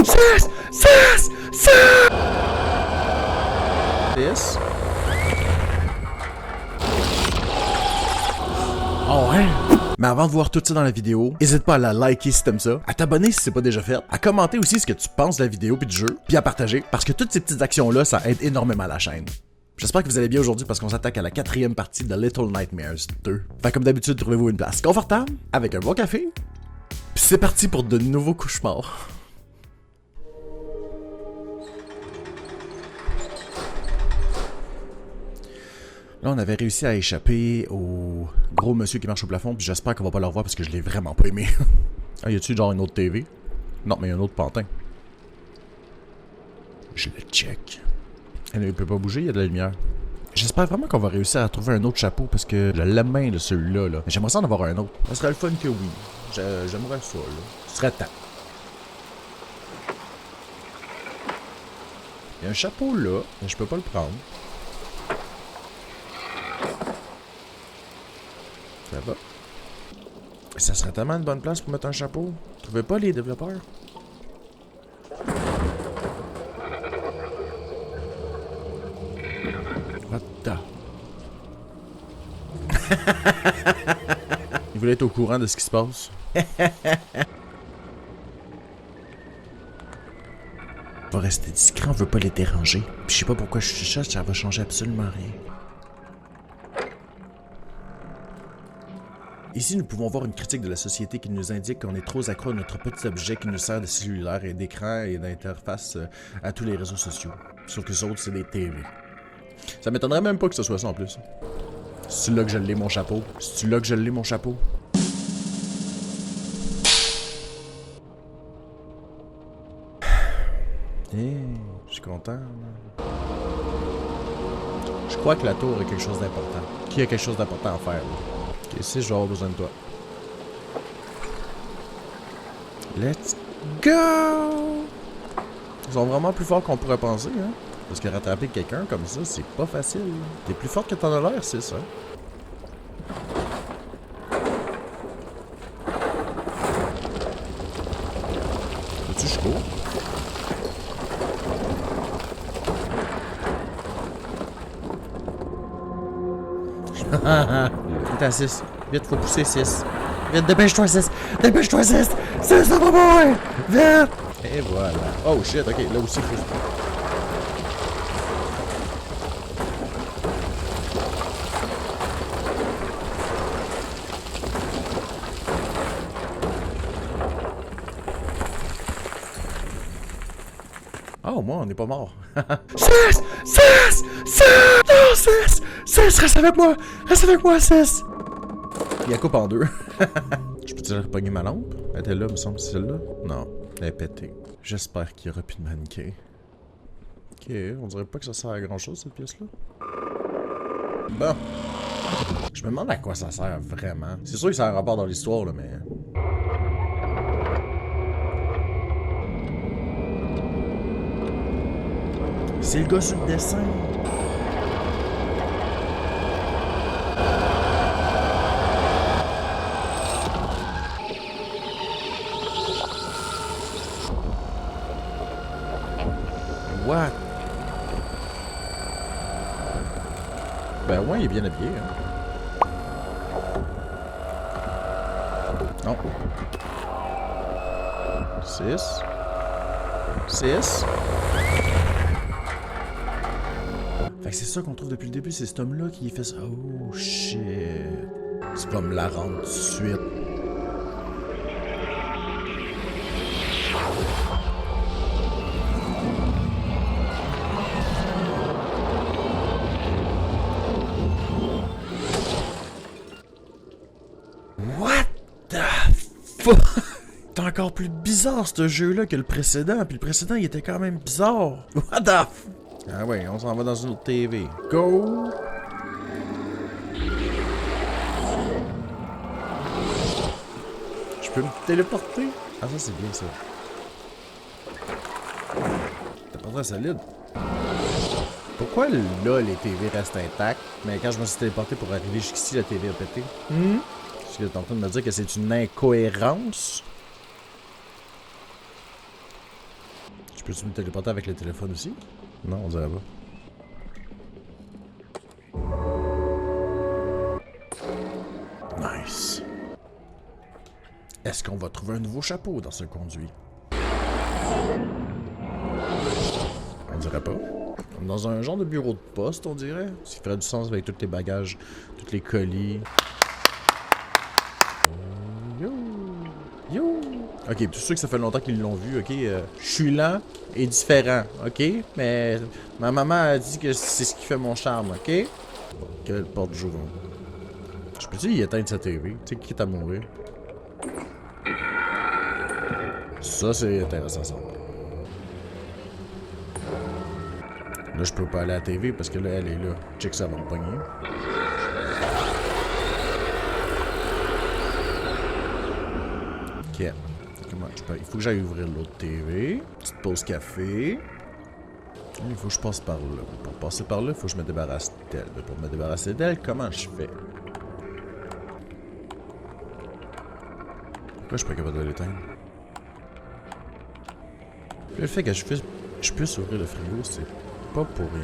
6! 6! 6! 10. Oh ouais? Mais avant de voir tout ça dans la vidéo, n'hésite pas à la liker si t'aimes ça, à t'abonner si c'est pas déjà fait, à commenter aussi ce que tu penses de la vidéo puis du jeu, puis à partager, parce que toutes ces petites actions-là, ça aide énormément la chaîne. J'espère que vous allez bien aujourd'hui parce qu'on s'attaque à la 4e partie de Little Nightmares 2. Fait comme d'habitude, trouvez-vous une place confortable, avec un bon café, puis c'est parti pour de nouveaux cauchemars. Là, on avait réussi à échapper au gros monsieur qui marche au plafond, puis j'espère qu'on va pas le revoir parce que je l'ai vraiment pas aimé. Ah, y a-tu genre une autre TV? Non, mais y a un autre pantin. Je le check. Il peut pas bouger, il y a de la lumière. J'espère vraiment qu'on va réussir à trouver un autre chapeau parce que je l'aime bien de celui-là. Là. J'aimerais ça en avoir un autre. Ça serait le fun que oui. J'aimerais ça, là. Ce serait temps. Il y a un chapeau là, mais je peux pas le prendre. Ça va. Ça serait tellement une bonne place pour mettre un chapeau. Vous trouvez pas les développeurs? What the... Il voulait être au courant de ce qui se passe. On va rester discret, on veut pas les déranger. Puis je sais pas pourquoi je chuchote, ça va changer absolument rien. Ici, nous pouvons voir une critique de la société qui nous indique qu'on est trop accro à notre petit objet qui nous sert de cellulaire et d'écran et d'interface à tous les réseaux sociaux. Sauf que les autres, c'est des TV. Ça m'étonnerait même pas que ce soit ça en plus. C'est là que je l'ai mon chapeau. C'est là que je l'ai mon chapeau. Je suis content. Je crois que la tour a quelque chose d'important. Qui a quelque chose d'important à faire? Ok, si je vais avoir besoin de toi. Let's go! Ils sont vraiment plus forts qu'on pourrait penser, hein? Parce que rattraper quelqu'un comme ça, c'est pas facile. T'es plus forte que t'en as l'air, c'est ça. Veux-tu je cours? Vite à 6. Vite, faut pousser 6. Vite, dépêche-toi 6. Dépêche-toi 6. 6, ça va pas. Vite. Et voilà. Oh shit, ok, là aussi, faut... Oh, moi, on n'est pas mort. 6! 6! 6! Non, 6! 6! Reste avec moi! Reste avec moi, 6! Il y a coupe en deux. Je peux-tu repogner ma lampe? Elle était là, me semble, c'est celle-là? Non, elle est pétée. J'espère qu'il n'y aura plus de mannequin. Ok, on dirait pas que ça sert à grand-chose, cette pièce-là. Bon. Je me demande à quoi ça sert vraiment. C'est sûr que ça a un rapport dans l'histoire, là, mais... C'est le gars sur le dessin. What? Ben ouais, il est bien habillé, hein. Non. 6. 6. Fait que c'est ça qu'on trouve depuis le début, c'est cet homme-là qui fait ça. Oh shit. C'est pas me la rendre tout de suite. What the fuck? C'est encore plus bizarre ce jeu-là que le précédent, puis le précédent il était quand même bizarre. What the fuck? Ah ouais, on s'en va dans une autre TV. Go! Je peux me téléporter? Ah ça c'est bien ça. T'es pas très solide. Pourquoi là les TV restent intactes, mais quand je me suis téléporté pour arriver jusqu'ici la TV a pété? Est-ce que t'es en train de me dire que c'est une incohérence? peux-tu me téléporter avec le téléphone aussi? Non, on dirait pas. Nice. Est-ce qu'on va trouver un nouveau chapeau dans ce conduit? On dirait pas. Comme dans un genre de bureau de poste, on dirait. Ce qui ferait du sens avec tous les bagages, tous les colis. Yo! Yo! Ok, tous ceux que ça fait longtemps qu'ils l'ont vu, ok? Je suis lent et différent, ok? Mais ma maman a dit que c'est ce qui fait mon charme, ok? Bon, quelle porte j'ouvre? Je peux-tu y éteindre sa TV? Tu sais, quitte à mourir. Ça, c'est intéressant, ça. Là, je peux pas aller à la TV parce que là, elle est là. Check ça, va me pogner. Ok. Comment je peux... Il faut que j'aille ouvrir l'autre TV. Petite pause café. Il faut que je passe par là. Pour passer par là, il faut que je me débarrasse d'elle. Pour me débarrasser d'elle, comment je fais? Pourquoi je suis pas capable de l'éteindre? Le fait que je puisse ouvrir le frigo, c'est pas pour rien.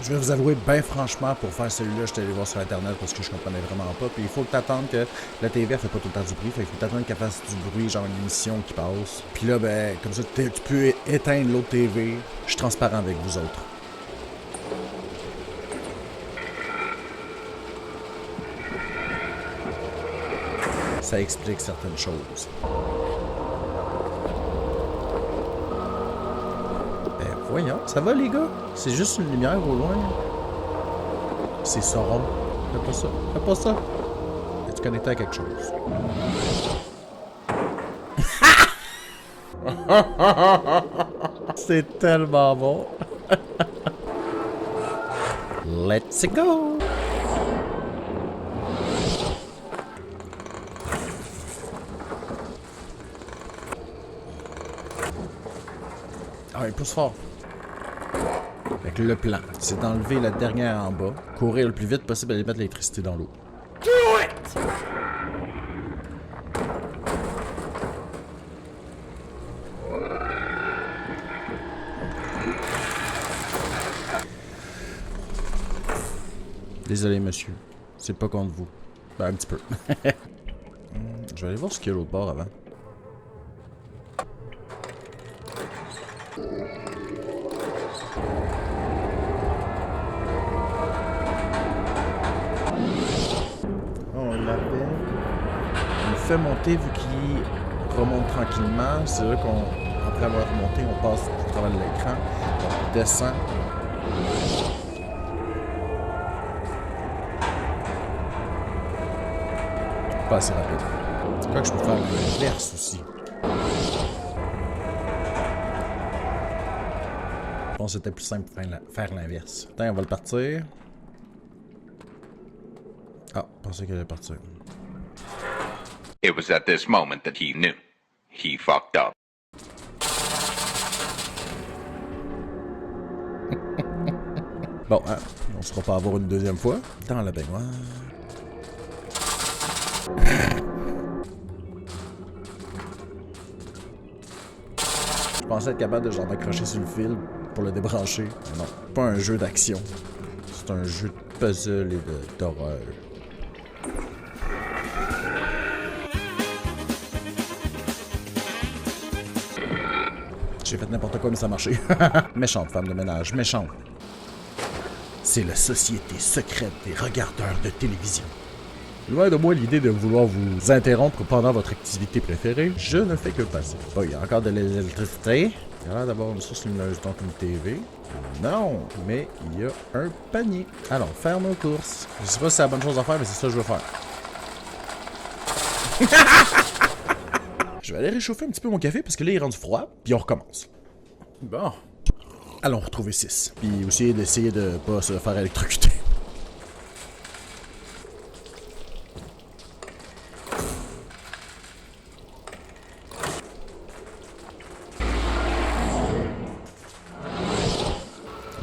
Je vais vous avouer, ben franchement, pour faire celui-là, je suis allé voir sur internet parce que je comprenais vraiment pas. Puis il faut que t'attendes que la TV elle fait pas tout le temps du bruit. Fait qu'il faut t'attendre qu'elle fasse du bruit, genre une émission qui passe. Puis là, ben, comme ça, tu peux éteindre l'autre TV. Je suis transparent avec vous autres. Ça explique certaines choses. Voyons, ça va les gars? C'est juste une lumière au loin. C'est Sauron. Fais pas ça. Fais pas ça. Es-tu connecté à quelque chose? C'est tellement bon. Let's go! Ah, il pousse fort. Fait que le plan, c'est d'enlever la dernière en bas, courir le plus vite possible et aller mettre l'électricité dans l'eau. Do it! Désolé, monsieur. C'est pas contre vous. Ben, un petit peu. Je vais aller voir ce qu'il y a à l'autre bord avant. Monter vu qu'il remonte tranquillement. C'est là qu'on, après avoir remonté, on passe au travers de l'écran. On descend. Pas assez rapide. Je crois que je peux faire l'inverse aussi. Je pense que c'était plus simple de faire l'inverse. Attends, on va le partir. Ah, je pensais qu'elle allait partir. It was at this moment that he knew. He fucked up. Bon, hein, on se fera pas avoir une deuxième fois. Dans la baignoire. Je pensais être capable de genre d'accrocher sur le fil pour le débrancher. Mais non, pas un jeu d'action. C'est un jeu de puzzle et d'horreur. J'ai fait n'importe quoi, mais ça a marché. Méchante femme de ménage, méchante. C'est la société secrète des regardeurs de télévision. Loin de moi l'idée de vouloir vous interrompre pendant votre activité préférée, je ne fais que passer. Bon, il y a encore de l'électricité. Il y a l'air d'avoir une source lumineuse, donc une TV. Non, mais il y a un panier. Alors, faire nos courses. Je sais pas si c'est la bonne chose à faire, mais c'est ça que je veux faire. Je vais aller réchauffer un petit peu mon café parce que là il est rendu froid, puis on recommence. Bon. Allons retrouver 6. Puis aussi d'essayer de pas se faire électrocuter.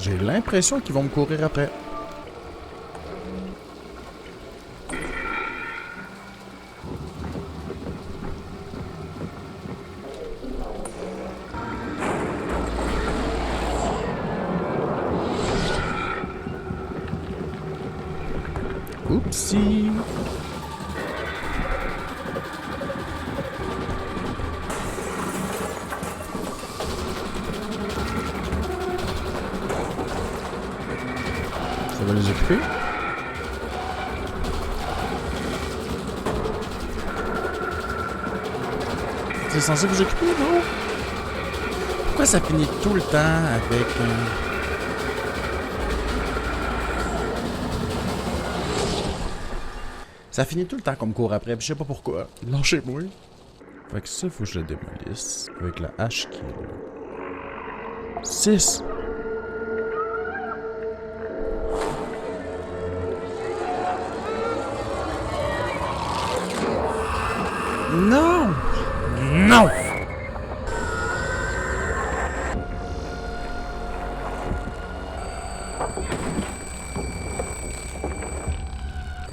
J'ai l'impression qu'ils vont me courir après. Oupsie. Ça va les occuper? C'est censé vous occuper, non? Pourquoi ça finit tout le temps avec... Ça finit tout le temps qu'on me court après, pis je sais pas pourquoi. Lâchez-moi. Fait que ça, faut que je le démolisse avec la hache qui est là. 6! Non! Non!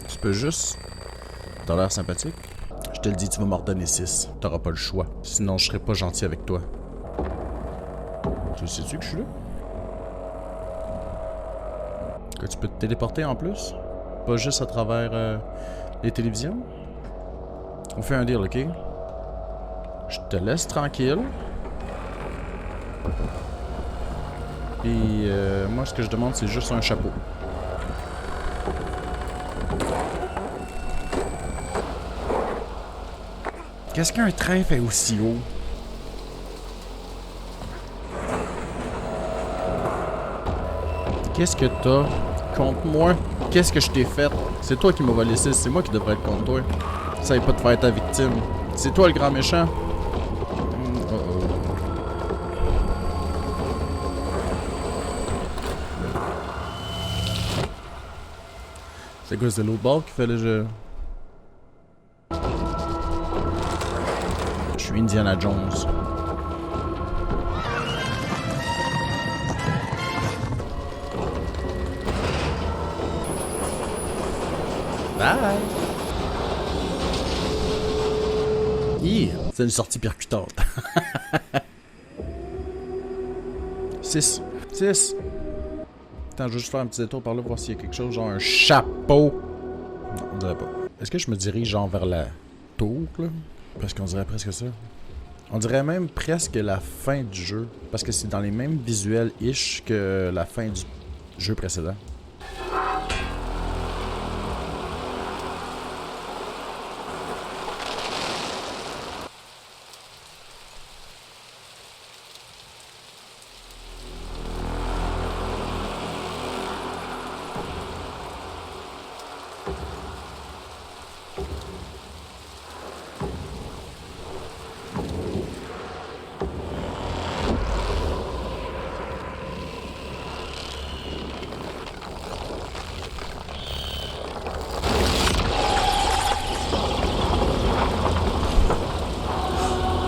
Tu peux juste... T'as l'air sympathique? Je te le dis, tu vas m'en redonner 6. T'auras pas le choix. Sinon, je serai pas gentil avec toi. Tu sais-tu que je suis là? Que tu peux te téléporter en plus? Pas juste à travers les télévisions? On fait un deal, ok? Je te laisse tranquille. Et moi, ce que je demande, c'est juste un chapeau. Qu'est-ce qu'un train fait aussi haut? Qu'est-ce que t'as contre moi? Qu'est-ce que je t'ai fait? C'est toi qui m'as volé 6, c'est moi qui devrais être contre toi. Ça pas de faire ta victime. C'est toi le grand méchant. C'est quoi, c'est l'autre bord qu'il fallait je... Je suis Indiana Jones. Bye! C'est une sortie percutante. 6. 6. Attends, je vais juste faire un petit détour par là, voir s'il y a quelque chose, genre un chapeau. Non, on dirait pas. Est-ce que je me dirige genre vers la tour, là? Parce qu'on dirait presque ça. On dirait même presque la fin du jeu. Parce que c'est dans les mêmes visuels-ish que la fin du jeu précédent.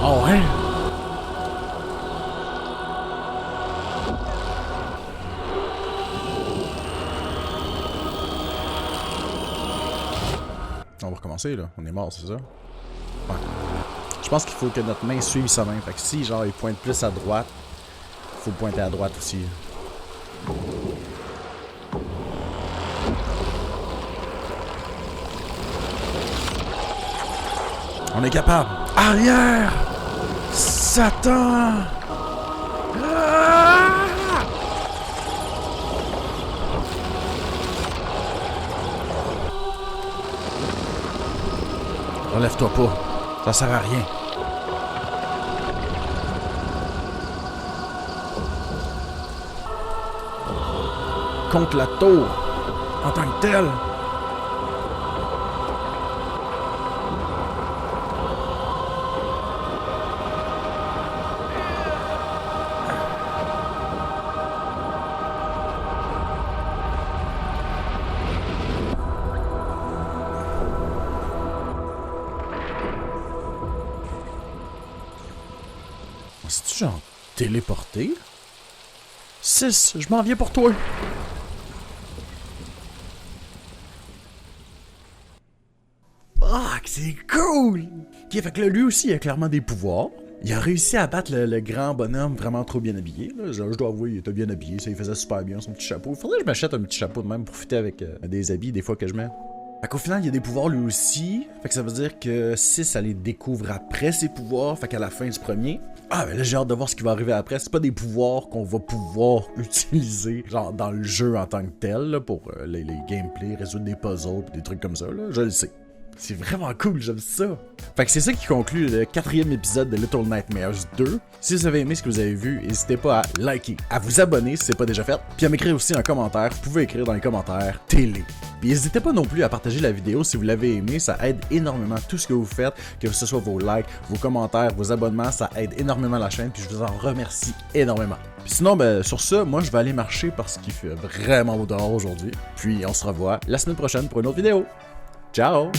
Oh ouais! On va recommencer là, on est mort, c'est ça? Ouais. Je pense qu'il faut que notre main suive sa main. Fait que si genre il pointe plus à droite, faut pointer à droite aussi. On est capable! Arrière! Satan! Ah! Relève-toi pas. Ça sert à rien. Contre la tour. En tant que telle. C'est-tu genre téléporté? 6, je m'en viens pour toi. Ah, c'est cool! Ok, fait que là, lui aussi, il a clairement des pouvoirs. Il a réussi à battre le grand bonhomme vraiment trop bien habillé. Là. Je dois avouer, il était bien habillé, ça il faisait super bien son petit chapeau. Il faudrait que je m'achète un petit chapeau de même pour profiter avec des habits des fois que je mets. Fait qu'au final, il a des pouvoirs lui aussi. Fait que ça veut dire que 6, elle les découvre après ses pouvoirs. Fait qu'à la fin du premier. Ah, ben là, j'ai hâte de voir ce qui va arriver après. C'est pas des pouvoirs qu'on va pouvoir utiliser, genre dans le jeu en tant que tel, là, pour les gameplays, résoudre des puzzles, pis des trucs comme ça, là. Je le sais. C'est vraiment cool, j'aime ça. Fait que c'est ça qui conclut le 4e épisode de Little Nightmares 2. Si vous avez aimé ce que vous avez vu, n'hésitez pas à liker, à vous abonner si c'est pas déjà fait, puis à m'écrire aussi un commentaire. Vous pouvez écrire dans les commentaires télé. Puis n'hésitez pas non plus à partager la vidéo si vous l'avez aimé, ça aide énormément tout ce que vous faites, que ce soit vos likes, vos commentaires, vos abonnements, ça aide énormément la chaîne, puis je vous en remercie énormément. Puis sinon, ben, sur ça, moi je vais aller marcher parce qu'il fait vraiment beau dehors aujourd'hui. Puis on se revoit la semaine prochaine pour une autre vidéo. Ciao!